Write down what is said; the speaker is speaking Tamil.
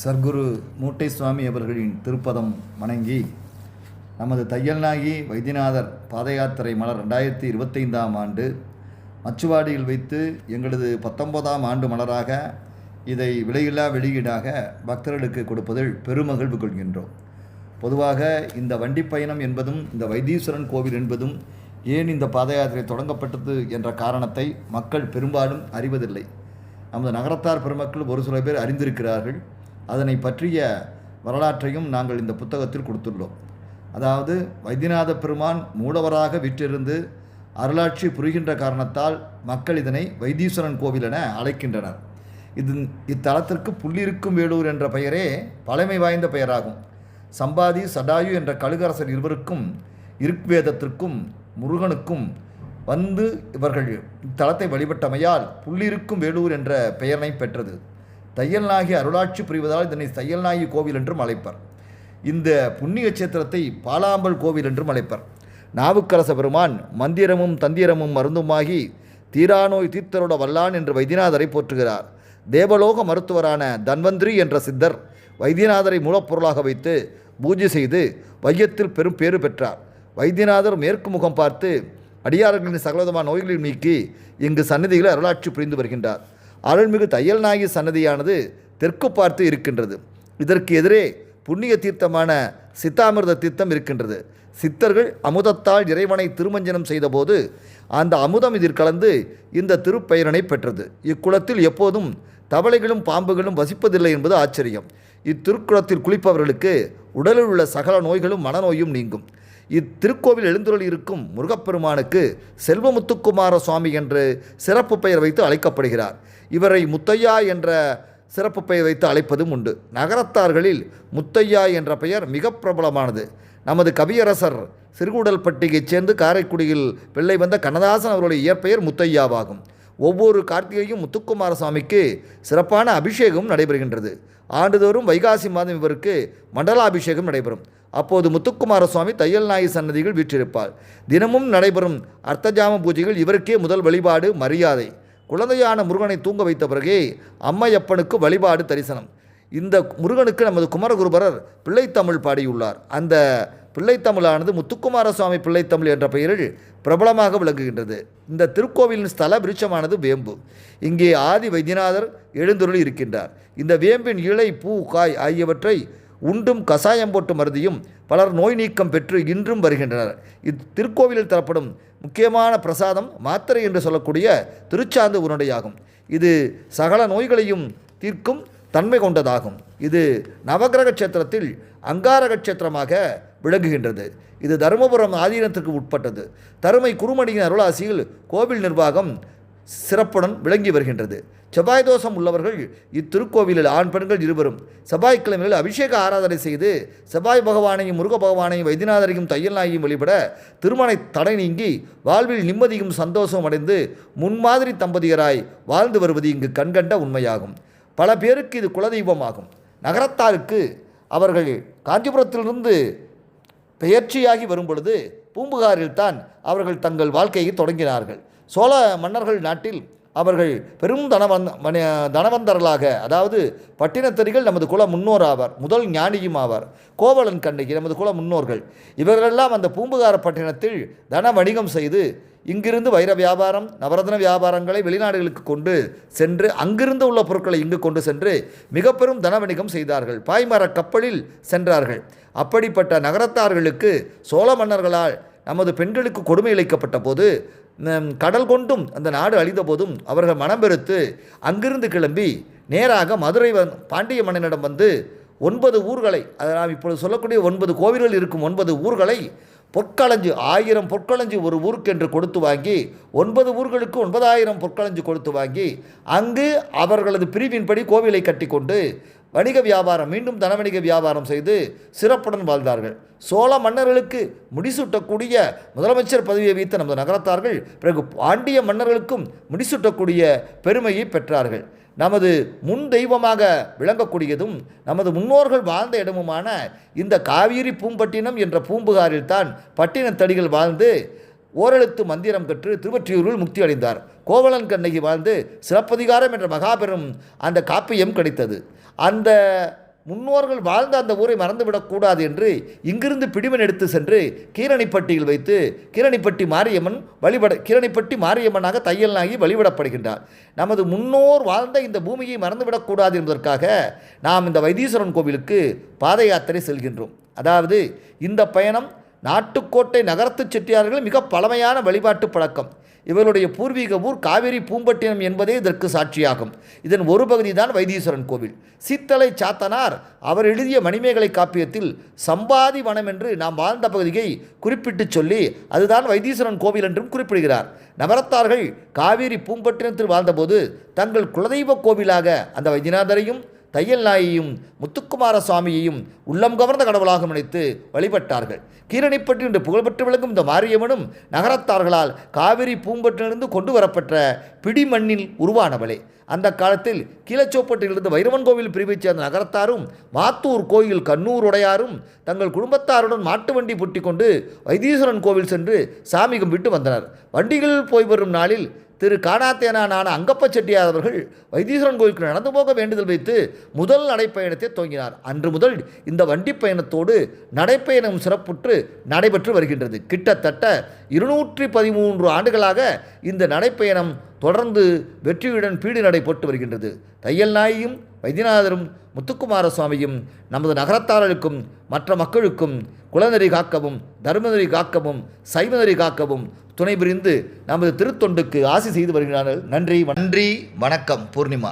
சர்க்குரு மூட்டை சுவாமி அவர்களின் திருப்பதம் வணங்கி நமது தையல்நாயகி வைத்தியநாதர் பாத யாத்திரை மலர் 2025ஆம் ஆண்டு மச்சுவாடியில் வைத்து எங்களது 19ஆம் ஆண்டு மலராக இதை விலையில்லா வெளியீடாக பக்தர்களுக்கு கொடுப்பதில் பெருமகிழ்வு கொள்கின்றோம். பொதுவாக இந்த வண்டி பயணம் என்பதும் இந்த வைத்தீஸ்வரன் கோவில் என்பதும் ஏன் இந்த பாத யாத்திரை தொடங்கப்பட்டது என்ற காரணத்தை மக்கள் பெரும்பாலும் அறிவதில்லை. நமது நகரத்தார் பெருமக்கள் ஒரு சில பேர் அறிந்திருக்கிறார்கள். அதனை பற்றிய வரலாற்றையும் நாங்கள் இந்த புத்தகத்தில் கொடுத்துள்ளோம். அதாவது வைத்தியநாத பெருமான் மூலவராக விற்றிருந்து அருளாட்சி புரிகின்ற காரணத்தால் மக்கள் இதனை வைத்தீஸ்வரன் கோவில் என அழைக்கின்றனர். இத்தலத்திற்கு புள்ளிருக்கும் வேலூர் என்ற பெயரே பழமை வாய்ந்த பெயராகும். சம்பாதி சடாயு என்ற கழுகரசர் இருவருக்கும் இருக்வேதத்திற்கும் முருகனுக்கும் வந்து இவர்கள் இத்தலத்தை வழிபட்டமையால் புள்ளிருக்கும் வேலூர் என்ற பெயரை பெற்றது. தையல்நாயகி அருளாட்சி புரிவதால் இதனை தையல்நாயகி கோவில் என்றும் அழைப்பர். இந்த புண்ணிய கஷேத்திரத்தை பாலாம்பல் கோவில் என்றும் அழைப்பர். நாவுக்கரச பெருமான் மந்திரமும் தந்திரமும் மருந்துமாகி தீராநோய் தீர்த்தரோட வல்லான் என்று வைத்தியநாதரை போற்றுகிறார். தேவலோக மருத்துவரான தன்வந்திரி என்ற சித்தர் வைத்தியநாதரை மூலப்பொருளாக வைத்து பூஜை செய்து வையத்தில் பெரும் பேறு பெற்றார். வைத்தியநாதர் மேற்கு முகம் பார்த்து அடியார்களின் சகலவிதமான நோய்களை நீக்கி இங்கு சந்நிதியில் அருளாட்சி புரிந்து வருகின்றார். அருள்மிகு தையல்நாயகி சன்னதியானது தெற்கு பார்த்து இருக்கின்றது. இதற்கு எதிரே புண்ணிய தீர்த்தமான சித்தாமிர்த தீர்த்தம் இருக்கின்றது. சித்தர்கள் அமுதத்தால் இறைவனை திருமஞ்சனம் செய்தபோது அந்த அமுதம் இதில் கலந்து இந்த திருப்பெயரனை பெற்றது. இக்குளத்தில் எப்போதும் தவளைகளும் பாம்புகளும் வசிப்பதில்லை என்பது ஆச்சரியம். இத்திருக்குளத்தில் குளிப்பவர்களுக்கு உடலில் உள்ள சகல நோய்களும் மனநோயும் நீங்கும். இத்திருக்கோவில் எழுந்துருளி இருக்கும் முருகப்பெருமானுக்கு செல்வமுத்துக்குமார சுவாமி என்று சிறப்பு பெயர் வைத்து அழைக்கப்படுகிறார். இவரை முத்தையா என்ற சிறப்பு பெயர் வைத்து அழைப்பதும் உண்டு. நகரத்தார்களில் முத்தையா என்ற பெயர் மிக பிரபலமானது. நமது கவியரசர் சிறுகுடல்பட்டியைச் சேர்ந்து காரைக்குடியில் வெள்ளை வந்த கண்ணதாசன் அவருடைய இயற்பெயர் முத்தையாவாகும். ஒவ்வொரு கார்த்திகையும் முத்துக்குமார சுவாமிக்கு சிறப்பான அபிஷேகம் நடைபெறுகின்றது. ஆண்டுதோறும் வைகாசி மாதம் இவருக்கு மண்டலாபிஷேகம் நடைபெறும். அப்போது முத்துக்குமார சுவாமி தையல்நாயகி சன்னதிகள் வீற்றிருப்பார். தினமும் நடைபெறும் அர்த்தஜாம பூஜைகள் இவருக்கே முதல் வழிபாடு மரியாதை. குழந்தையான முருகனை தூங்க வைத்த பிறகே அம்மையப்பனுக்கு வழிபாடு தரிசனம். இந்த முருகனுக்கு நமது குமரகுருபரர் பிள்ளைத்தமிழ் பாடியுள்ளார். அந்த பிள்ளைத்தமிழானது முத்துக்குமார சுவாமி பிள்ளைத்தமிழ் என்ற பெயரில் பிரபலமாக விளங்குகின்றது. இந்த திருக்கோவிலின் ஸ்தல விருட்சமானது வேம்பு. இங்கே ஆதி வைத்தியநாதர் எழுந்துருளி இருக்கின்றார். இந்த வேம்பின் இலை பூ காய் ஆகியவற்றை உண்டும் கசாயம் போட்டு மருதியும் பலர் நோய் நீக்கம் பெற்று இன்றும் வருகின்றனர். இத்திருக்கோவிலில் தரப்படும் முக்கியமான பிரசாதம் மாத்திரை என்று சொல்லக்கூடிய திருச்சாந்து உருண்டையாகும். இது சகல நோய்களையும் தீர்க்கும் தன்மை கொண்டதாகும். இது நவகிரக கஷேத்திரத்தில் அங்காரக கஷேத்திரமாக விளங்குகின்றது. இது தருமபுரம் ஆதீனத்திற்கு உட்பட்டது. தருமை குருமணியின் அருளாசியில் கோவில் நிர்வாகம் சிறப்புடன் விளங்கி வருகின்றது. செவ்வாய் தோஷம் உள்ளவர்கள் இத்திருக்கோவிலில் ஆண் பெண்கள் இருவரும் செவ்வாய்க்கிழமையில் அபிஷேக ஆராதனை செய்து செவ்வாய் பகவானையும் முருக பகவானையும் வைத்தியநாதரையும் தையல்நாயகியும் வழிபட திருமண தடை நீங்கி வாழ்வில் நிம்மதியும் சந்தோஷம் அடைந்து முன்மாதிரி தம்பதியராய் வாழ்ந்து வருவது இங்கு கண்கண்ட உண்மையாகும். பல பேருக்கு இது குலதெய்வமாகும். நகரத்தாருக்கு அவர்கள் காஞ்சிபுரத்திலிருந்து பெயர்ச்சியாகி வரும் பொழுது பூம்புகாரில்தான் அவர்கள் தங்கள் வாழ்க்கையை தொடங்கினார்கள். சோழ மன்னர்கள் நாட்டில் அவர்கள் பெரும் தனவந்தர்களாக, அதாவது பட்டினத்தரிகள் நமது குல முன்னோர் ஆவார். முதல் ஞானியும் ஆவார். கோவலன் கண்ணகி நமது குல முன்னோர்கள். இவர்களெல்லாம் அந்த பூம்புகார பட்டினத்தில் தன வணிகம் செய்து இங்கிருந்து வைர வியாபாரம் நவரத்ன வியாபாரங்களை வெளிநாடுகளுக்கு கொண்டு சென்று அங்கிருந்து உள்ள பொருட்களை இங்கு கொண்டு சென்று மிக பெரும் தன வணிகம் செய்தார்கள். பாய்மர கப்பலில் சென்றார்கள். அப்படிப்பட்ட நகரத்தார்களுக்கு சோழ மன்னர்களால் நமது பெண்களுக்கு கொடுமை இழைக்கப்பட்ட போது கடல் கொண்டும் அந்த நாடு அழிந்த போதும் அவர்கள் மனம் பெருத்து அங்கிருந்து கிளம்பி நேராக மதுரை பாண்டிய மன்னனிடம் வந்து 9 ஊர்களை, அதை நாம் இப்பொழுது சொல்லக்கூடிய 9 கோவில்கள் இருக்கும் 9 ஊர்களை பொற்களஞ்சு 1000 பொற்களஞ்சு ஒரு ஊருக்கு என்று கொடுத்து வாங்கி 9 ஊர்களுக்கு 9000 பொற்களஞ்சு கொடுத்து வாங்கி அங்கு அவர்களது பிரிவின்படி கோவிலை கட்டி கொண்டு வணிக வியாபாரம் மீண்டும் தனவணிக வியாபாரம் செய்து சிறப்புடன் வாழ்ந்தார்கள். சோழ மன்னர்களுக்கு முடிசூட்டக்கூடிய முதலமைச்சர் பதவியை வைத்த நமது நகரத்தார்கள் பிறகு பாண்டிய மன்னர்களுக்கும் முடிசூட்டக்கூடிய பெருமையை பெற்றார்கள். நமது முன் தெய்வமாக விளங்கக்கூடியதும் நமது முன்னோர்கள் வாழ்ந்த இடமுமான இந்த காவிரி பூம்பட்டினம் என்ற பூம்புகாரில்தான் பட்டினத்தடிகள் வாழ்ந்து ஓரெழுத்து மந்திரம் கற்று திருவொற்றியூரில் முக்தி அடைந்தார். கோவலன் கண்ணகி வாழ்ந்து சிலப்பதிகாரம் என்ற மகாபெரும் அந்த காப்பியம் கிடைத்தது. அந்த முன்னோர்கள் வாழ்ந்த அந்த ஊரை மறந்துவிடக்கூடாது என்று இங்கிருந்து பிடிமன் எடுத்து சென்று கீரணிப்பட்டியில் வைத்து கீரணிப்பட்டி மாரியம்மனாக தையல்நாயகி வழிபடப்படுகின்றார். நமது முன்னோர் வாழ்ந்த இந்த பூமியை மறந்துவிடக்கூடாது என்பதற்காக நாம் இந்த வைத்தீஸ்வரன் கோவிலுக்கு பாத யாத்திரை செல்கின்றோம். அதாவது இந்த பயணம் நாட்டுக்கோட்டை நகரத்து செட்டியார்கள் மிக பழமையான வழிபாட்டு பழக்கம். இவருடைய பூர்வீக ஊர் காவேரி பூம்பட்டினம் என்பதே இதற்கு சாட்சியாகும். இதன் ஒரு பகுதி தான் வைத்தீஸ்வரன் கோவில். சீத்தலை சாத்தனார் அவர் எழுதிய மணிமேகலை காப்பியத்தில் சம்பாதி வனம் என்று நாம் வாழ்ந்த பகுதியை குறிப்பிட்டு சொல்லி அதுதான் வைத்தீஸ்வரன் கோவில் என்றும் குறிப்பிடுகிறார். நவரத்தார்கள் காவேரி பூம்பட்டினத்தில் வாழ்ந்தபோது தங்கள் குலதெய்வ கோவிலாக அந்த வைத்தியநாதரையும் தையல்நாயையும் முத்துக்குமார சுவாமியையும் உள்ளம் கவர்ந்த கடவுளாக நினைத்து வழிபட்டார்கள். கீரணிப்பட்டி என்று புகழ்பெற்று விளங்கும் இந்த மாரியம்மனும் நகரத்தார்களால் காவிரி பூம்பட்டிலிருந்து கொண்டு வரப்பட்ட பிடிமண்ணில் உருவானவளே. அந்த காலத்தில் கீழச்சோப்பட்டிலிருந்து வைரவன் கோவில் பிரிவைச் சேர்ந்த நகரத்தாரும் மாத்தூர் கோயில் கண்ணூர் உடையாரும் தங்கள் குடும்பத்தாருடன் மாட்டு வண்டி பூட்டி கொண்டு வைத்தீஸ்வரன் கோவில் சென்று சாமி கும்பிட்டு வந்தனர். வண்டிகளில் போய் வரும் நாளில் திரு காணாத்தேனான அங்கப்ப செட்டியார் அவர்கள் வைத்தீஸ்வரன் கோயிலுக்கு நடந்து போக வேண்டுதல் வைத்து முதல் நடைப்பயணத்தை துவங்கினார். அன்று முதல் இந்த வண்டி பயணத்தோடு நடைப்பயணம் சிறப்புற்று நடைபெற்று வருகின்றது. கிட்டத்தட்ட 213 ஆண்டுகளாக இந்த நடைப்பயணம் தொடர்ந்து வெற்றியுடன் பீடு நடைபெற்று வருகின்றது. தையல்நாயகியும் வைத்தியநாதரும் முத்துக்குமார சுவாமியும் நமது நகரத்தார்களுக்கும் மற்ற மக்களுக்கும் குலநெறி காக்கவும் தர்மநெறி காக்கவும் சைவநெறி காக்கவும் துணை புரிந்து நமது திருத்தொண்டுக்கு ஆசி செய்து வருகிறார்கள். நன்றி வணக்கம். பூர்ணிமா.